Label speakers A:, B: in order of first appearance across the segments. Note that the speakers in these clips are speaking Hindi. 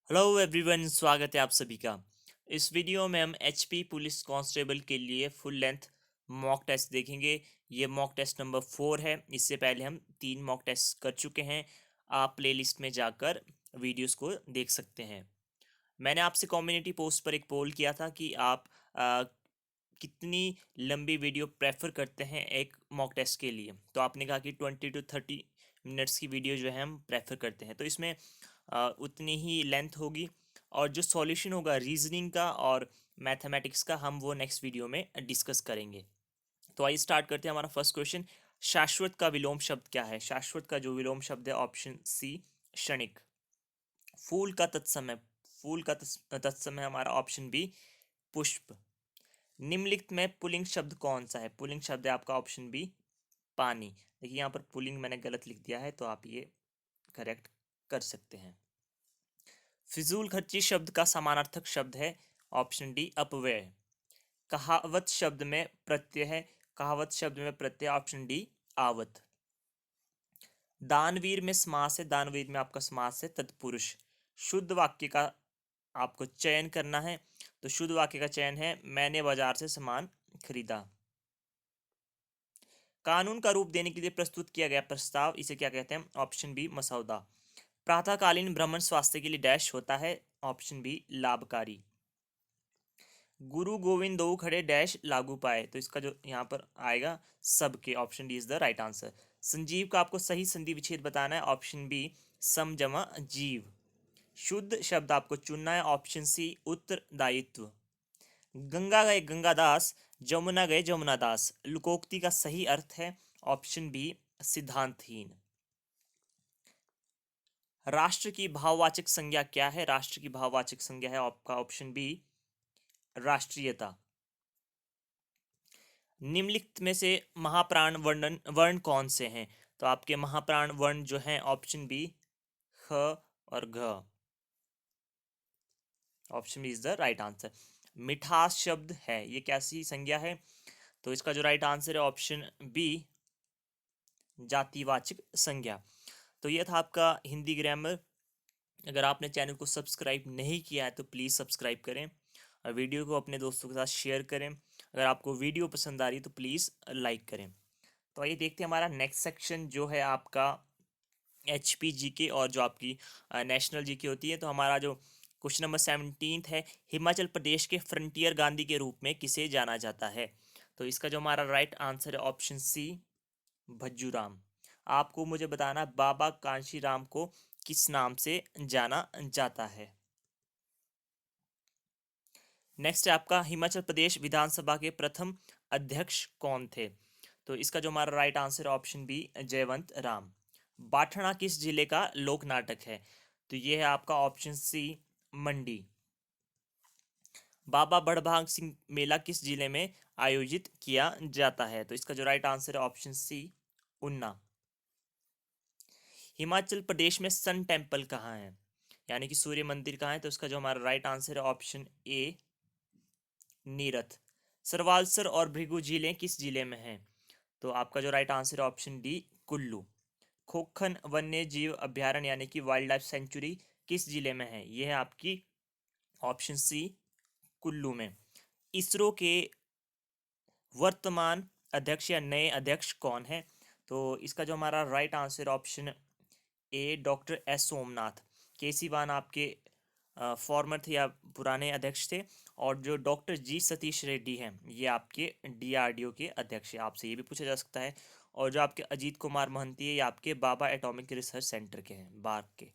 A: हेलो एवरीवन, स्वागत है आप सभी का। इस वीडियो में हम एचपी पुलिस कांस्टेबल के लिए फुल लेंथ मॉक टेस्ट देखेंगे। ये मॉक टेस्ट नंबर 4 है। इससे पहले हम 3 मॉक टेस्ट कर चुके हैं। आप प्लेलिस्ट में जाकर वीडियोस को देख सकते हैं। मैंने आपसे कम्युनिटी पोस्ट पर एक पोल किया था कि आप कितनी लंबी वीडियो प्रेफर करते हैं एक मॉक टेस्ट के लिए। तो आपने कहा कि 20 to 30 मिनट्स की वीडियो जो है हम प्रेफर करते हैं। तो इसमें उतनी ही लेंथ होगी, और जो सॉल्यूशन होगा रीजनिंग का और मैथमेटिक्स का हम वो नेक्स्ट वीडियो में डिस्कस करेंगे। तो आइए स्टार्ट करते हैं। हमारा फर्स्ट क्वेश्चन, शाश्वत का विलोम शब्द क्या है? शाश्वत का जो विलोम शब्द है ऑप्शन सी क्षणिक। फूल का तत्समय, फूल का तत्समय हमारा ऑप्शन बी पुष्प। निम्नलिखित में पुल्लिंग शब्द कौन सा है? पुल्लिंग शब्द है आपका ऑप्शन बी पानी। देखिए यहाँ पर पुल्लिंग मैंने गलत लिख दिया है, तो आप ये करेक्ट कर सकते हैं। फिजूल खर्ची शब्द का समानार्थक शब्द है ऑप्शन डी अपव्यय। कहावत शब्द में प्रत्यय है, कहावत शब्द में प्रत्यय ऑप्शन डी आवत। दानवीर में समास है, दानवीर में आपका समास है तत्पुरुष। शुद्ध वाक्य का आपको चयन करना है, तो शुद्ध वाक्य का चयन है मैंने बाजार से सामान खरीदा। कानून का रूप देने के लिए प्रस्तुत किया गया प्रस्ताव, इसे क्या कहते हैं? ऑप्शन बी मसौदा। प्रातःकालीन भ्रमण स्वास्थ्य के लिए डैश होता है, ऑप्शन बी लाभकारी। गुरु गोविंद दो खड़े डैश लागू पाए, तो इसका जो यहाँ पर आएगा सबके, option D is the right answer. Sanjeev का आपको सही संधि विच्छेद बताना है, ऑप्शन बी सम जमा जीव। शुद्ध शब्द आपको चुनना है, ऑप्शन सी उत्तरदायित्व। गंगा गए गंगादास, जमुना गए जमुनादास। लोकोक्ति का सही अर्थ है ऑप्शन बी सिद्धांतहीन। राष्ट्र की भाववाचक संज्ञा क्या है? राष्ट्र की भाववाचक संज्ञा है आपका ऑप्शन बी राष्ट्रीयता। निम्नलिखित में से महाप्राण वर्णन वर्ण कौन से हैं? तो आपके महाप्राण वर्ण जो हैं ऑप्शन बी ख और घ, option B is the right answer. मिठास शब्द है, ये कैसी संज्ञा है? तो इसका जो राइट आंसर है ऑप्शन बी जातिवाचक संज्ञा। तो ये था आपका हिंदी ग्रामर। अगर आपने चैनल को सब्सक्राइब नहीं किया है तो प्लीज़ सब्सक्राइब करें और वीडियो को अपने दोस्तों के साथ शेयर करें। अगर आपको वीडियो पसंद आ रही है तो प्लीज़ लाइक करें। तो आइए देखते हैं हमारा नेक्स्ट सेक्शन जो है आपका एच पी जी के, और जो आपकी नेशनल जी के होती है। तो हमारा जो क्वेश्चन नंबर 17 है, हिमाचल प्रदेश के फ्रंटियर गांधी के रूप में किसे जाना जाता है? तो इसका जो हमारा राइट आंसर है ऑप्शन सी भज्जूराम। आपको मुझे बताना बाबा कांशीराम को किस नाम से जाना जाता है। नेक्स्ट है आपका हिमाचल प्रदेश विधानसभा के प्रथम अध्यक्ष कौन थे? तो इसका जो हमारा राइट आंसर है ऑप्शन बी जयवंत राम। बाठड़ा किस जिले का लोक नाटक है? तो ये है आपका ऑप्शन सी मंडी। बाबा बड़भाग सिंह मेला किस जिले में आयोजित किया जाता है? तो इसका जो राइट आंसर है ऑप्शन सी उन्ना। हिमाचल प्रदेश में सन टेम्पल कहाँ है, यानी कि सूर्य मंदिर कहाँ है? तो इसका जो हमारा राइट आंसर है ऑप्शन ए नीरथ। सरवालसर और भृगु झीलें किस जिले में हैं? तो आपका जो राइट आंसर है ऑप्शन डी कुल्लू। खोखन वन्य जीव अभ्यारण्य यानी कि वाइल्ड लाइफ सेंचुरी किस जिले में है? ये है आपकी ऑप्शन सी कुल्लू में। इसरो के वर्तमान अध्यक्ष या नए अध्यक्ष कौन है? तो इसका जो हमारा right answer option A doctor S Somnath. के सीवान आपके फॉर्मर थे या पुराने अध्यक्ष थे, और जो डॉक्टर जी सतीश रेड्डी हैं ये आपके डीआरडीओ के अध्यक्ष हैं। आपसे ये भी पूछा जा सकता है। और जो आपके अजीत कुमार महंती है ये आपके बाबा एटॉमिक रिसर्च सेंटर के हैं, बार्क के।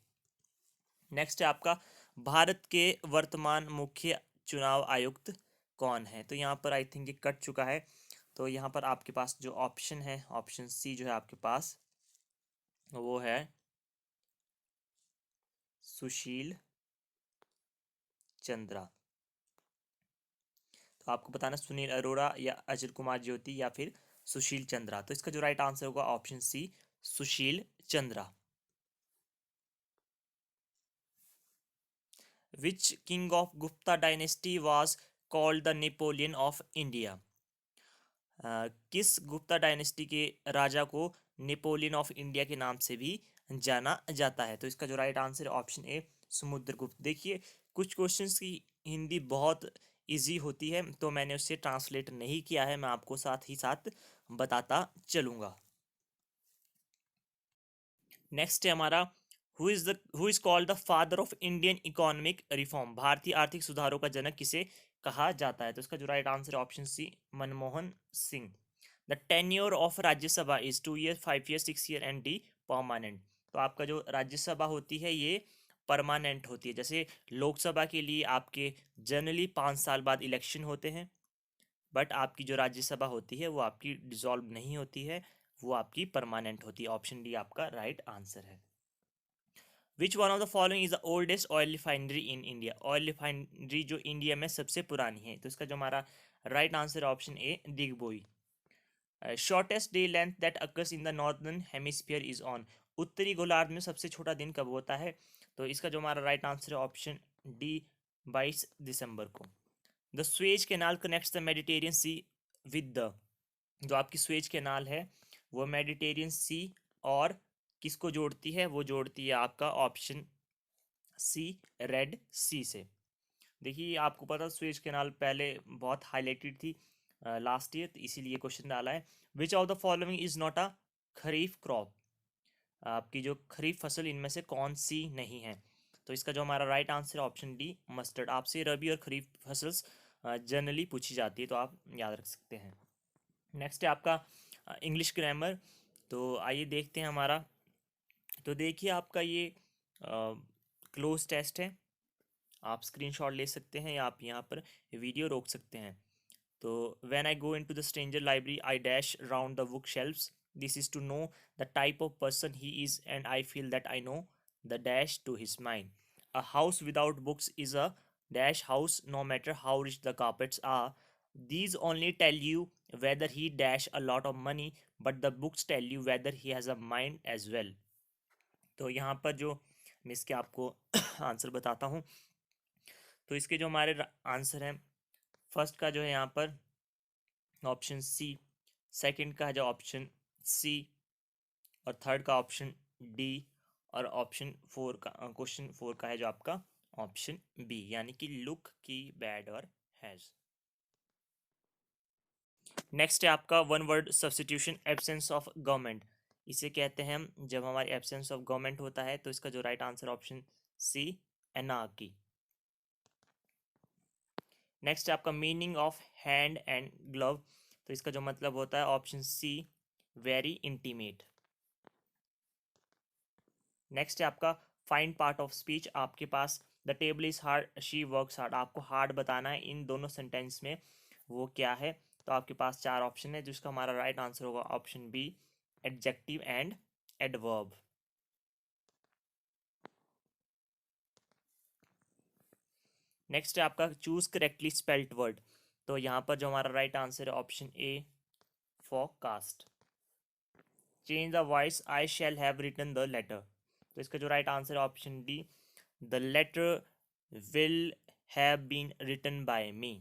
A: नेक्स्ट है आपका भारत के वर्तमान मुख्य चुनाव आयुक्त कौन है? तो यहाँ पर आई थिंक ये कट चुका है। तो यहाँ पर आपके पास जो ऑप्शन है ऑप्शन सी जो है आपके पास वो है सुशील चंद्रा। तो आपको बताना सुनील अरोड़ा या अजय कुमार ज्योति या फिर सुशील चंद्रा। तो इसका जो राइट आंसर होगा option C Sushil Chandra. Which king of Gupta dynasty was called the Napoleon of India? किस गुप्ता डायनेस्टी के राजा को नेपोलियन ऑफ इंडिया के नाम से भी जाना जाता है? तो इसका जो राइट आंसर है ऑप्शन ए समुद्रगुप्त। देखिए कुछ क्वेश्चंस की हिंदी बहुत इजी होती है तो मैंने उसे ट्रांसलेट नहीं किया है, मैं आपको साथ ही साथ बताता चलूँगा। नेक्स्ट है हमारा, who is called the father of Indian economic reform, भारतीय आर्थिक सुधारों का जनक किसे कहा जाता है? तो इसका जो राइट आंसर है option C, Manmohan Singh. The tenure of Rajya Sabha is 2 year, 5 year, 6 year and D permanent. तो आपका जो राज्यसभा होती है ये परमानेंट होती है। जैसे लोकसभा के लिए आपके जनरली 5 साल बाद इलेक्शन होते हैं, बट आपकी जो राज्यसभा होती है वो आपकी डिसॉल्व नहीं होती है, वो आपकी परमानेंट होती है। ऑप्शन डी आपका राइट आंसर है। Which one of the following is the oldest oil refinery in India, oil refinery जो इंडिया में सबसे पुरानी है? तो इसका जो हमारा right answer option A, Digboi. Shortest day length that occurs in the northern hemisphere is on, उत्तरी गोलार्ध में सबसे छोटा दिन कब होता है? तो इसका जो हमारा राइट आंसर है ऑप्शन डी, 22 दिसंबर को। The Suez canal connects the Mediterranean sea with the, जो आपकी स्वेज कैनाल है वो मेडिटेरियन सी और किसको जोड़ती है? वो जोड़ती है आपका ऑप्शन सी, रेड सी से। देखिए आपको पता स्वेज कैनाल पहले बहुत हाईलाइटेड थी लास्ट ईयर, तो इसीलिए क्वेश्चन डाला है। विच of the following is not a kharif crop, आपकी जो खरीफ फसल इनमें से कौन सी नहीं है? तो इसका जो हमारा राइट आंसर है ऑप्शन डी, मस्टर्ड। आपसे रबी और खरीफ फसल जनरली पूछी जाती है तो आप याद रख सकते हैं। नेक्स्ट है आपका इंग्लिश ग्रामर। तो आइए देखते हैं हमारा। तो देखिए आपका ये क्लोज टेस्ट है, आप स्क्रीनशॉट ले सकते हैं या आप यहाँ पर वीडियो रोक सकते हैं। तो when I go into the stranger library I dash round the bookshelves, this is to know the type of person he is and I feel that I know the dash to his mind. A house without books is a dash house no matter how rich the carpets are, these only tell you whether he dash a lot of money but the books tell you whether he has a mind as well। तो यहाँ पर जो मैं इसके आपको आंसर बताता हूँ। तो इसके जो हमारे आंसर हैं, फर्स्ट का जो है यहाँ पर ऑप्शन सी, सेकंड का है जो ऑप्शन सी, और थर्ड का ऑप्शन डी, और ऑप्शन फोर का क्वेश्चन फोर का है जो आपका ऑप्शन बी, यानी कि लुक की, बैड और हैज। नेक्स्ट है आपका one word substitution, absence of government. इसे कहते हैं हम जब हमारी एब्सेंस ऑफ गवर्नमेंट होता है। तो इसका जो right answer option C, anarchy. Next है आपका meaning of hand and glove. तो इसका जो मतलब होता है option C, very intimate. Next है आपका फाइंड पार्ट ऑफ स्पीच। आपके पास the table is hard she works hard, आपको हार्ड बताना है इन दोनों सेंटेंस में वो क्या है। तो आपके पास चार ऑप्शन है, जिसका हमारा राइट आंसर होगा option B, adjective and adverb. Next है आपका चूज करेक्टली स्पेल्ड वर्ड। तो यहाँ पर जो हमारा राइट आंसर है option A, forecast. Change the voice, I shall have written the letter. तो इसका जो राइट आंसर है option D, the letter will have been written by me.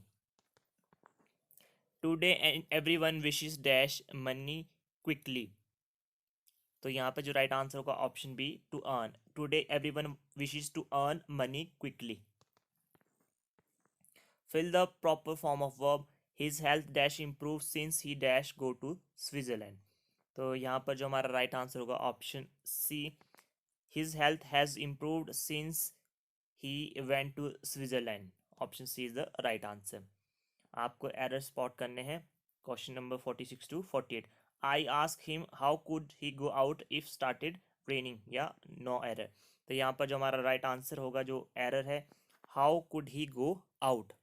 A: Today everyone wishes dash money quickly. तो यहाँ पे जो राइट आंसर होगा option B, to earn. Today everyone wishes to earn money quickly. Fill the proper form of verb, his health dash improve since he dash go to Switzerland. तो यहाँ पर जो हमारा राइट आंसर होगा option C, his health has improved since he went to Switzerland. Option C is the right answer. आपको एरर स्पॉट करने हैं। Question number 46 to 48, I ask him how could he go out if started raining, या नो एरर। तो यहाँ पर जो हमारा राइट आंसर होगा, जो एरर है, how could he go out.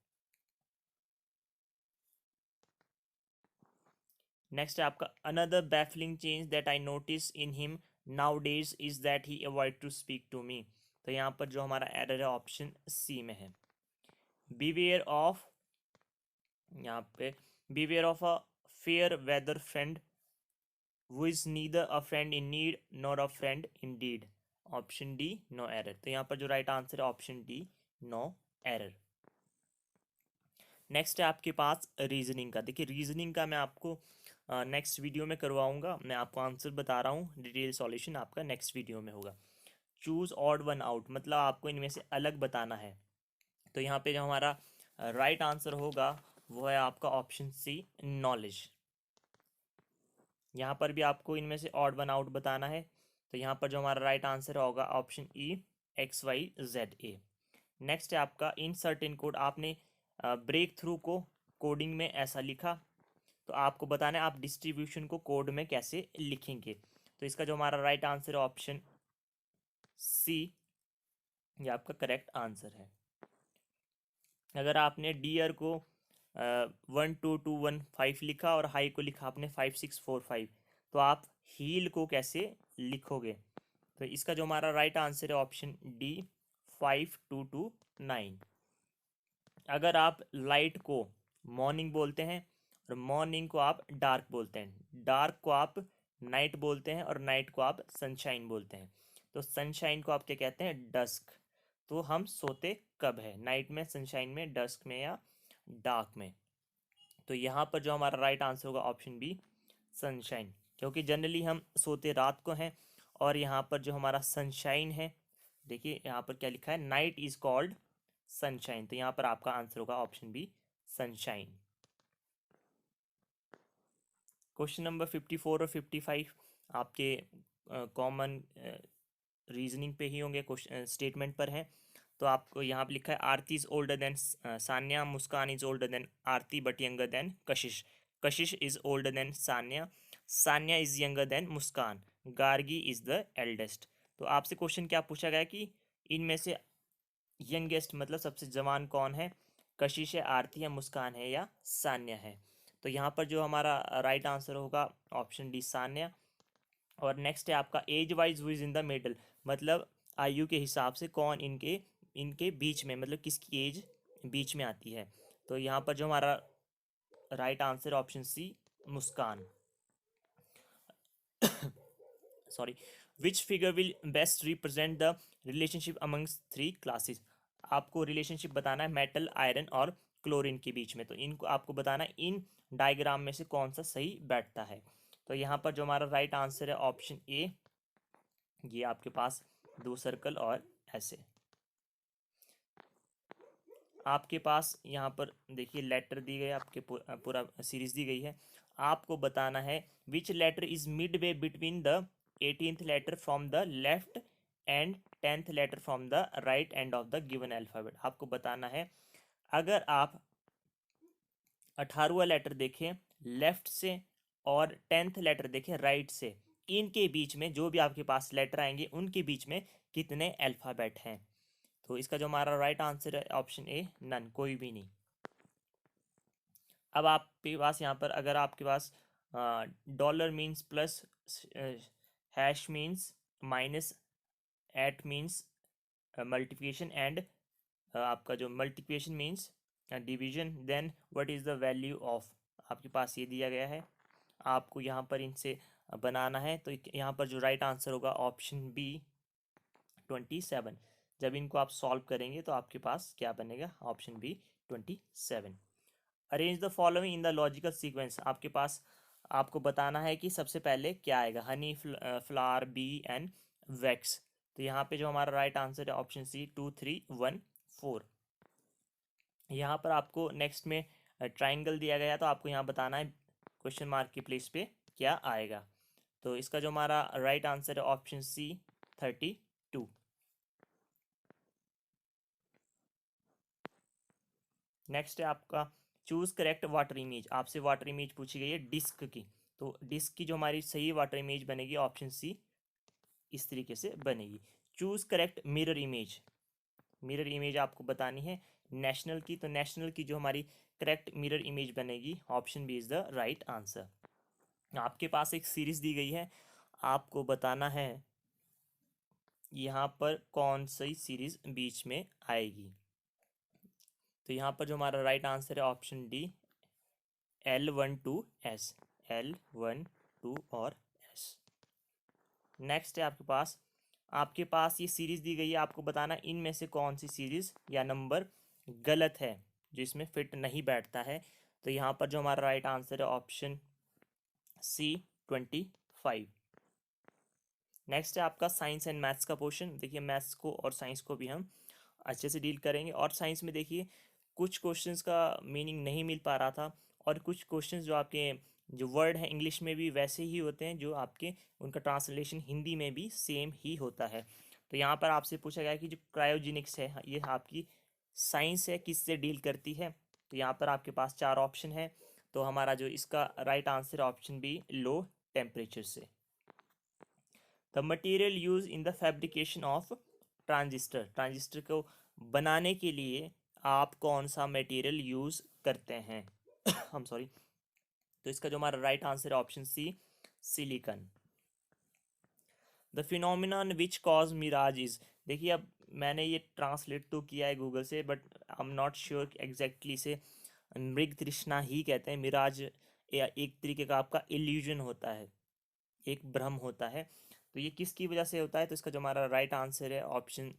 A: Next है आपका another baffling change that I notice in him now days is that he avoid to speak to me. तो यहाँ पर जो हमारा एरर है ऑप्शन सी में है। बीवेयर ऑफ, यहाँ पे beware of a fair weather friend who is neither a friend in need nor a friend indeed। Option D, no error. तो यहाँ पर जो राइट आंसर है option D, no error. Next है आपके पास रीजनिंग का। देखिए रीजनिंग का मैं आपको नेक्स्ट वीडियो में करवाऊंगा, मैं आपको आंसर बता रहा हूँ, डिटेल सॉल्यूशन आपका नेक्स्ट वीडियो में होगा। चूज ऑड वन आउट, मतलब आपको इनमें से अलग बताना है। तो यहाँ पे जो हमारा राइट आंसर होगा वो है आपका ऑप्शन सी, नॉलेज। यहाँ पर भी आपको इनमें से ऑड वन आउट बताना है। तो यहाँ पर जो हमारा राइट आंसर होगा ऑप्शन ई, XYZA। नेक्स्ट है आपका इन सर्टेन कोड। आपने ब्रेक थ्रू को कोडिंग में ऐसा लिखा, तो आपको बताना है आप डिस्ट्रीब्यूशन को कोड में कैसे लिखेंगे। तो इसका जो हमारा राइट आंसर है ऑप्शन सी, ये आपका करेक्ट आंसर है। अगर आपने डियर को 12215 लिखा और हाई को लिखा आपने 5645, तो आप हील को कैसे लिखोगे? तो इसका जो हमारा राइट आंसर है ऑप्शन डी, 5229। अगर आप लाइट को मॉर्निंग बोलते हैं और मॉर्निंग को आप डार्क बोलते हैं, डार्क को आप नाइट बोलते हैं और नाइट को आप सनशाइन बोलते हैं, तो सनशाइन को आप क्या कहते हैं? डस्क। तो हम सोते कब है? नाइट में, सनशाइन में, डस्क में या डार्क में? तो यहाँ पर जो हमारा राइट आंसर होगा ऑप्शन बी, सनशाइन, क्योंकि जनरली हम सोते रात को हैं। और यहाँ पर जो हमारा सनशाइन है, देखिए यहाँ पर क्या लिखा है, नाइट इज कॉल्ड सनशाइन। तो यहाँ पर आपका आंसर होगा option B, sunshine. Question number 54 और 55 आपके कॉमन रीजनिंग पे ही होंगे, क्वेश्चन स्टेटमेंट पर है। तो आपको यहाँ पे लिखा है Aarti is older than Sanya, Muskan is older than Aarti but younger than Kashish, Kashish is older than Sanya, Sanya is younger than Muskan, Gargi is the eldest. तो आपसे क्वेश्चन क्या पूछा गया कि इनमें से यंगेस्ट मतलब सबसे जवान कौन है? कशिश है, आरती है, मुस्कान है या सान्या है? तो यहाँ पर जो हमारा राइट आंसर होगा ऑप्शन डी, सान्या। और नेक्स्ट है आपका age wise who is in the middle, मतलब आयु के हिसाब से कौन इनके इनके बीच में, मतलब किसकी एज बीच में आती है? तो यहाँ पर जो हमारा राइट आंसर ऑप्शन सी, मुस्कान। Sorry, which figure will best represent the relationship amongst three classes? आपको रिलेशनशिप बताना है मेटल, आयरन और क्लोरीन के बीच में। तो इनको आपको बताना है इन डायग्राम में से कौन सा सही बैठता है। तो यहाँ पर जो हमारा राइट आंसर है ऑप्शन ए, ये आपके पास दो सर्कल और ऐसे आपके पास यहाँ पर देखिए लेटर दी गई, आपके पूरा सीरीज दी गई है। आपको बताना है which letter is mid way between the 18th letter from the left end 10th letter from the right end of the given alphabet. आपको बताना है अगर आप 18वां लेटर देखें लेफ्ट से और 10th लेटर देखें राइट से, इनके बीच में जो भी आपके पास लेटर आएंगे उनके बीच में कितने अल्फाबेट हैं? तो इसका जो हमारा राइट आंसर है ऑप्शन ए, नन, कोई भी नहीं। अब आपके पास यहाँ पर अगर आपके पास dollar means plus, hash means minus, at means multiplication and आपका जो multiplication means division, then what is the value of, आपके पास ये दिया गया है। आपको यहाँ पर इनसे बनाना है। तो यहाँ पर जो राइट आंसर होगा ऑप्शन बी, 27। जब इनको आप सॉल्व करेंगे तो आपके पास क्या बनेगा? Option B, 27। Arrange the following in the logical sequence. आपके पास आपको बताना है कि सबसे पहले क्या आएगा, honey, flower, bee and wax. तो यहाँ पे जो हमारा राइट आंसर है ऑप्शन सी, 2 3 1 4। यहाँ पर आपको नेक्स्ट में ट्राइंगल दिया गया, तो आपको यहाँ बताना है क्वेश्चन मार्क की प्लेस पे क्या आएगा। तो इसका जो हमारा राइट आंसर है ऑप्शन सी, 32। नेक्स्ट है आपका चूज करेक्ट वाटर इमेज। आपसे वाटर इमेज पूछी गई है डिस्क की। तो डिस्क की जो हमारी सही वाटर इमेज बनेगी ऑप्शन सी, इस तरीके से बनेगी। Choose correct mirror image, mirror image आपको बतानी है नेशनल की। तो नेशनल की जो हमारी करेक्ट मिरर इमेज बनेगी option B is the right answer. आपके पास एक सीरीज दी गई है, आपको बताना है यहाँ पर कौन सी सीरीज बीच में आएगी। तो यहाँ पर जो हमारा राइट आंसर है option D, L1 2 S, L1 2 और S। नेक्स्ट है आपके पास ये सीरीज दी गई है, आपको बताना इनमें से कौन सी सीरीज या नंबर गलत है जो इसमें फिट नहीं बैठता है। तो यहाँ पर जो हमारा राइट आंसर है ऑप्शन सी, 25। नेक्स्ट है आपका साइंस एंड मैथ्स का पोर्शन। देखिए मैथ्स को और साइंस को भी हम अच्छे से डील करेंगे। और साइंस में देखिए कुछ क्वेश्चंस का मीनिंग नहीं मिल पा रहा था, और कुछ क्वेश्चंस जो आपके जो वर्ड हैं इंग्लिश में भी वैसे ही होते हैं जो आपके उनका ट्रांसलेशन हिंदी में भी सेम ही होता है। तो यहाँ पर आपसे पूछा गया कि जो क्रायोजेनिक्स है ये आपकी साइंस है, किससे डील करती है। तो यहाँ पर आपके पास चार ऑप्शन है, तो हमारा जो इसका right answer option B, low temperature से। The material use in the fabrication of transistor, transistor को बनाने के लिए आप कौन सा मटेरियल यूज करते हैं हम सॉरी। तो इसका जो हमारा राइट आंसर है option C, silicon. The phenomenon which cause mirage is, देखिए अब मैंने ये ट्रांसलेट तो किया है गूगल से, but I am not sure exactly से मृग तृष्णा ही कहते हैं। मिराज एक तरीके का आपका इल्यूजन होता है, एक भ्रम होता है। तो ये किसकी वजह से होता है, तो इसका जो हमारा राइट आंसर है option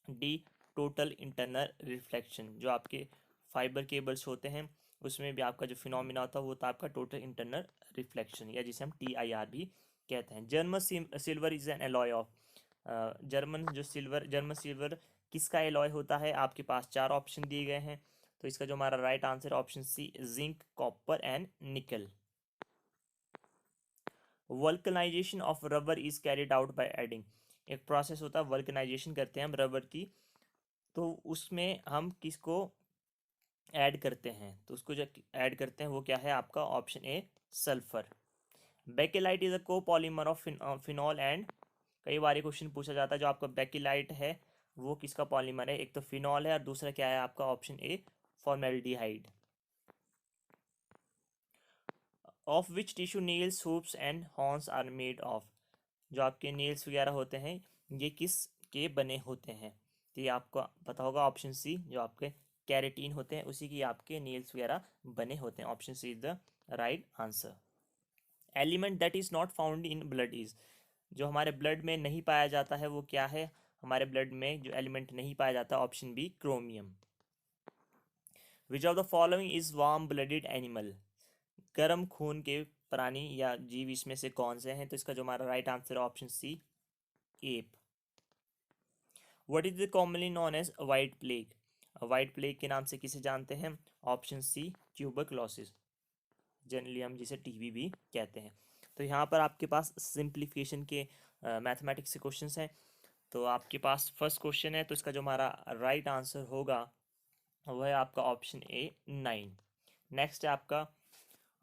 A: D, total internal reflection. जो आपके फाइबर केबल्स होते हैं उसमें भी आपका जो फिनोमिना होता है वो होता है आपका टोटल इंटरनल रिफ्लेक्शन, या जिसे हम TIR भी कहते हैं। German silver is an alloy of, German silver किसका एलॉय होता है। आपके पास चार ऑप्शन दिए गए हैं, तो इसका जो हमारा right answer option C, zinc, copper and nickel. Vulcanisation of rubber is carried out by adding, एक प्रोसेस होता है वल्कनाइजेशन करते हैं हम रबर की, तो उसमें हम किसको ऐड करते हैं, तो उसको जो ऐड करते हैं वो क्या है आपका option A, sulphur. Bakelite is a copolymer of phenol and, कई बार क्वेश्चन पूछा जाता है जो आपका बेकेलाइट है वो किसका पॉलीमर है, एक तो फिनॉल है और दूसरा क्या है आपका option A, formaldehyde. Of which tissue nails, hoops and horns are made of, जो आपके नेल्स वगैरह होते हैं ये किस के बने होते हैं, तो ये आपको पता होगा ऑप्शन सी, जो आपके कैरेटीन होते हैं उसी की आपके नेल्स वगैरह बने होते हैं। Option C is the right answer. Element that is not found in blood is, जो हमारे ब्लड में नहीं पाया जाता है वो क्या है, हमारे ब्लड में जो एलिमेंट नहीं पाया जाता option B, chromium. Which of the following is warm blooded animal, गर्म खून के प्राणी या जीव इसमें से कौन से हैं, तो इसका जो हमारा राइट आंसर है option C, ape. What is the commonly known as white plague, वाइट प्लेग के नाम से किसे जानते हैं, ऑप्शन सी, ट्यूबरक्लोसिस, जनरली हम जिसे टीबी भी कहते हैं। तो यहाँ पर आपके पास सिंप्लीफिकेशन के मैथमेटिक्स के क्वेश्चंस हैं। तो आपके पास फर्स्ट क्वेश्चन है, तो इसका जो हमारा राइट आंसर होगा वो है आपका ऑप्शन ए, 9। नेक्स्ट है आपका,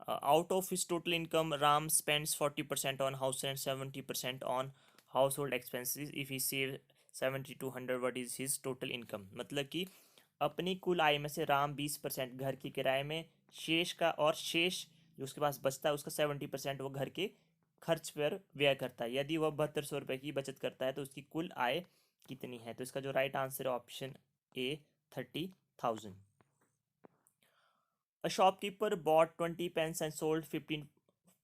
A: out of his total income Ram spends 40% on house and 70% on house hold expenses, if he save 70 to 100 what is his total income, मतलब कि अपनी कुल आय में से राम 20% घर के किराए में, शेष का और शेष जो उसके पास बचता है उसका 70% वो घर के खर्च पर व्यय करता है। यदि वह 7200 रुपये की बचत करता है तो उसकी कुल आय कितनी है, तो इसका जो राइट आंसर है option A, 30,000। A shopkeeper bought 20 pence and sold 15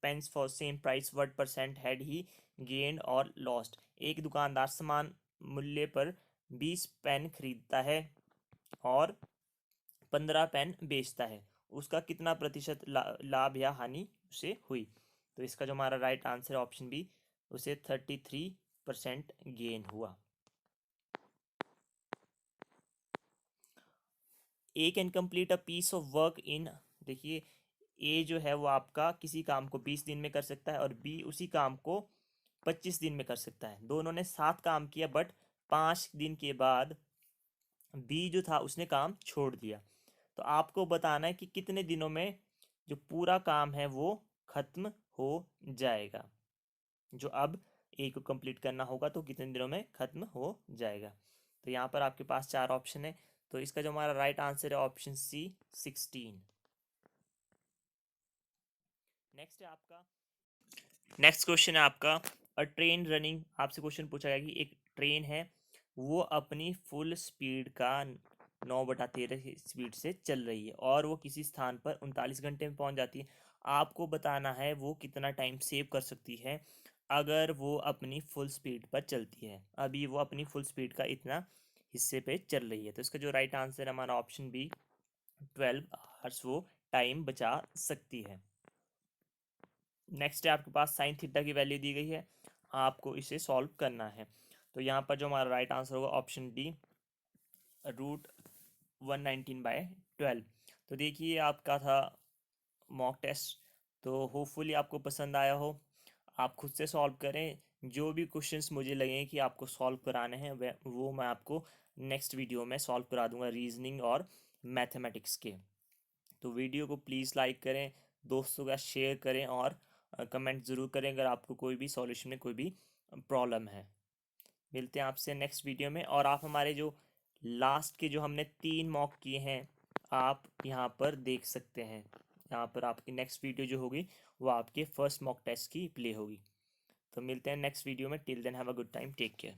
A: pence for same price. What percent had he gained or lost? एक दुकानदार समान मूल्य पर 20 पेन खरीदता है और 15 पेन बेचता है, उसका कितना प्रतिशत लाभ या हानि उसे हुई, तो इसका जो हमारा राइट आंसर है ऑप्शन बी, उसे 33% गेन हुआ। A can complete a piece of work in, देखिए ए जो है वो आपका किसी काम को 20 दिन में कर सकता है और बी उसी काम को 25 दिन में कर सकता है। दोनों ने 7 काम किया बट 5 दिन के बाद बी जो था उसने काम छोड़ दिया। तो आपको बताना है कि कितने दिनों में जो पूरा काम है वो खत्म हो जाएगा। जो अब ए को कंप्लीट करना होगा तो कितने दिनों में खत्म हो जाएगा। तो यहाँ पर आपके पास चार ऑप्शन है, तो इसका जो हमारा राइट आंसर है ऑप्शन सी, 16। नेक्स्ट है आपका, नेक्स्ट क्वेश्चन है आपका, अ ट्रेन रनिंग, आपसे क्वेश्चन पूछा गया कि एक ट्रेन है वो अपनी फुल स्पीड का 9/13 स्पीड से चल रही है और वो किसी स्थान पर 39 घंटे में पहुंच जाती है। आपको बताना है वो कितना टाइम सेव कर सकती है अगर वो अपनी फुल स्पीड पर चलती है। अभी वो अपनी फुल स्पीड का इतना हिस्से पे चल रही है, तो इसका जो राइट आंसर है हमारा ऑप्शन बी, 12 आवर्स वो टाइम बचा सकती है। नेक्स्ट है आपके पास साइन थीटा की वैल्यू दी गई है। आपको इसे सॉल्व करना है। तो यहाँ पर जो हमारा राइट आंसर होगा ऑप्शन डी, √119/12। तो देखिए आपका था मॉक टेस्ट। तो होपफुली आपको पसंद आया हो। आप खुद से सॉल्व करें। जो भी क्वेश्चंस मुझे लगे कि आपको सॉल्व कराने हैं वो मैं आपको नेक्स्ट वीडियो में सॉल्व करा दूंगा, रीजनिंग और मैथमेटिक्स के। तो वीडियो को प्लीज़ लाइक करें, दोस्तों का शेयर करें और कमेंट ज़रूर करें अगर आपको कोई भी सॉल्यूशन में कोई भी प्रॉब्लम है। मिलते हैं आपसे नेक्स्ट वीडियो में। और आप हमारे जो लास्ट के जो हमने 3 मॉक किए हैं आप यहाँ पर देख सकते हैं। यहाँ पर आपकी नेक्स्ट वीडियो जो होगी वो आपके फर्स्ट मॉक टेस्ट की प्ले होगी। तो मिलते हैं नेक्स्ट वीडियो में। Till then have a good time, take care.